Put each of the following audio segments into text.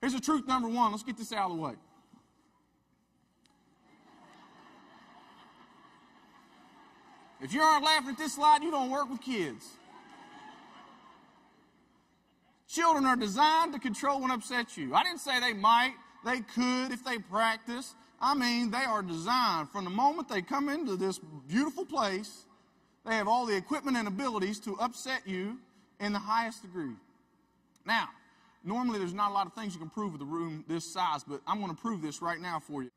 Here's the truth number one. Let's get this out of the way. If you aren't laughing at this slide, you don't work with kids. Children are designed to control and upset you. I didn't say they might. They could if they practice. I mean, they are designed from the moment they come into this beautiful place. They have all the equipment and abilities to upset you in the highest degree. Now, normally there's not a lot of things you can prove with a room this size, but I'm going to prove this right now for you.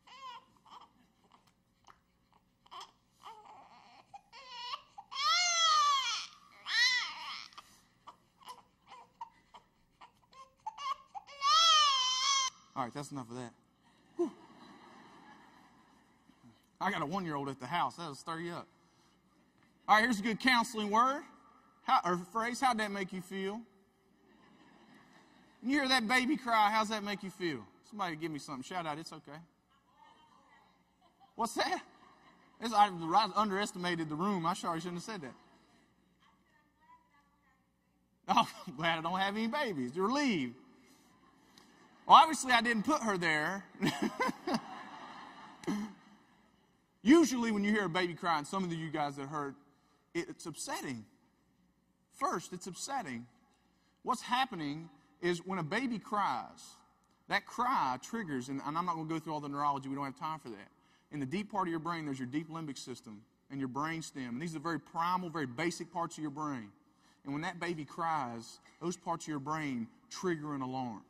All right, that's enough of that. Whew. I got a 1-year-old at the house. That'll stir you up. All right, here's a good counseling word or phrase. How'd that make you feel? When you hear that baby cry, how's that make you feel? Somebody give me something. Shout out, it's okay. What's that? I underestimated the room. I surely shouldn't have said that. Oh, I'm glad I don't have any babies. You're relieved. Well, obviously, I didn't put her there. Usually, when you hear a baby cry, and some of you guys that heard, it's upsetting. First, it's upsetting. What's happening is when a baby cries, that cry triggers, and I'm not going to go through all the neurology. We don't have time for that. In the deep part of your brain, there's your deep limbic system and your brain stem. And these are very primal, very basic parts of your brain. And when that baby cries, those parts of your brain trigger an alarm.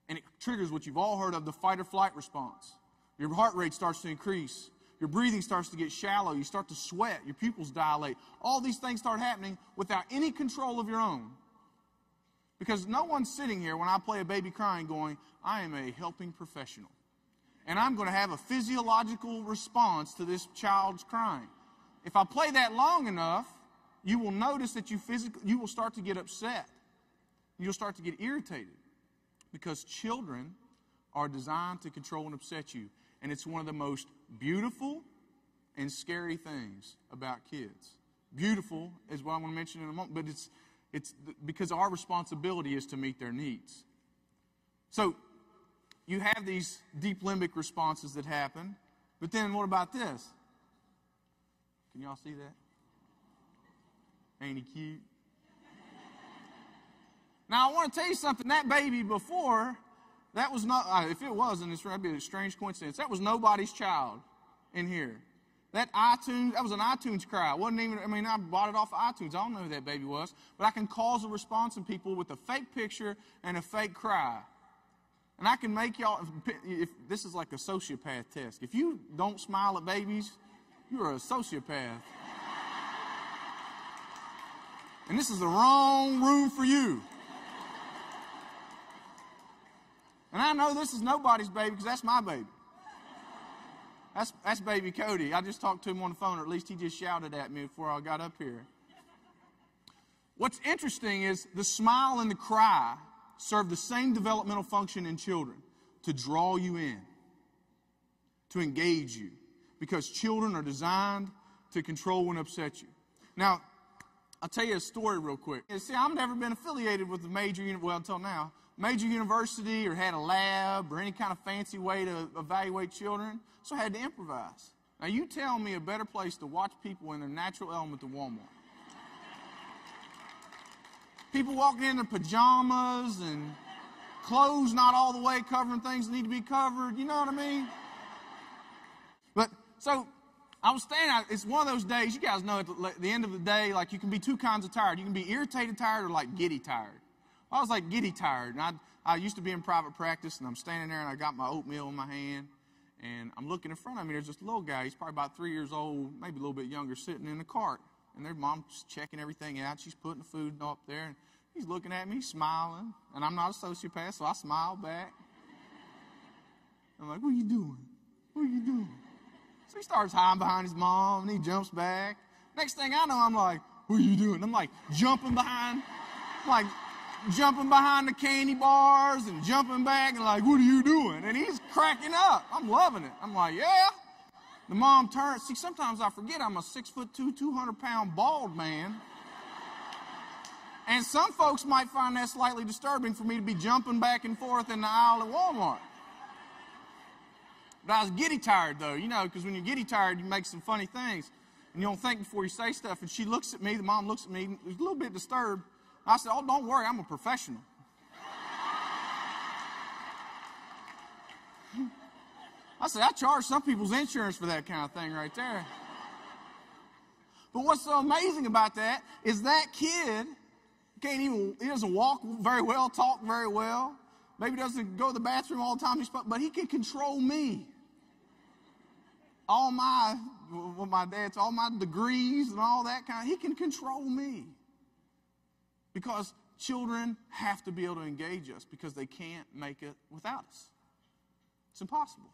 And it triggers what you've all heard of, the fight or flight response. Your heart rate starts to increase. Your breathing starts to get shallow. You start to sweat. Your pupils dilate. All these things start happening without any control of your own. Because no one's sitting here when I play a baby crying going, I am a helping professional. And I'm going to have a physiological response to this child's crying. If I play that long enough, you will notice that you will start to get upset. You'll start to get irritated. Because children are designed to control and upset you. And it's one of the most beautiful and scary things about kids. Beautiful is what I'm going to mention in a moment, but it's because our responsibility is to meet their needs. So you have these deep limbic responses that happen, but then what about this? Can y'all see that? Ain't he cute? Now, I want to tell you something. That baby before, that was not, if it wasn't, it's would be a strange coincidence. That was nobody's child in here. That was an iTunes cry. It wasn't even, I bought it off of iTunes. I don't know who that baby was. But I can cause a response in people with a fake picture and a fake cry. And I can make y'all, if this is like a sociopath test. If you don't smile at babies, you're a sociopath. And this is the wrong room for you. And I know this is nobody's baby because that's my baby. That's baby Cody. I just talked to him on the phone, or at least he just shouted at me before I got up here. What's interesting is the smile and the cry serve the same developmental function in children, to draw you in, to engage you, because children are designed to control and upset you. Now, I'll tell you a story real quick. See, I've never been affiliated with a major, until now, major university or had a lab or any kind of fancy way to evaluate children, so I had to improvise. Now, you tell me a better place to watch people in their natural element than Walmart. People walking in their pajamas and clothes not all the way covering things that need to be covered, you know what I mean? But, so, I was standing out, it's one of those days, you guys know at the end of the day, like you can be two kinds of tired. You can be irritated tired or like giddy tired. I was like giddy tired, and I used to be in private practice, and I'm standing there, and I got my oatmeal in my hand, and I'm looking in front of me. There's this little guy. He's probably about 3 years old, maybe a little bit younger, sitting in the cart, and their mom's checking everything out. She's putting the food up there, and he's looking at me, smiling, and I'm not a sociopath, so I smile back. I'm like, what are you doing? What are you doing? So he starts hiding behind his mom, and he jumps back. Next thing I know, I'm like, what are you doing? I'm like jumping behind the candy bars and jumping back and like, what are you doing? And he's cracking up. I'm loving it. I'm like, yeah. The mom turns. See, sometimes I forget I'm a 6'2", 200-pound bald man. And some folks might find that slightly disturbing for me to be jumping back and forth in the aisle at Walmart. But I was giddy tired, though, because when you're giddy tired, you make some funny things. And you don't think before you say stuff. And she looks at me, the mom looks at me, was a little bit disturbed. I said, oh, don't worry, I'm a professional. I said, I charge some people's insurance for that kind of thing right there. But what's so amazing about that is that kid he doesn't walk very well, talk very well, maybe doesn't go to the bathroom all the time, but he can control me. All my degrees and all that he can control me. Because children have to be able to engage us because they can't make it without us. It's impossible.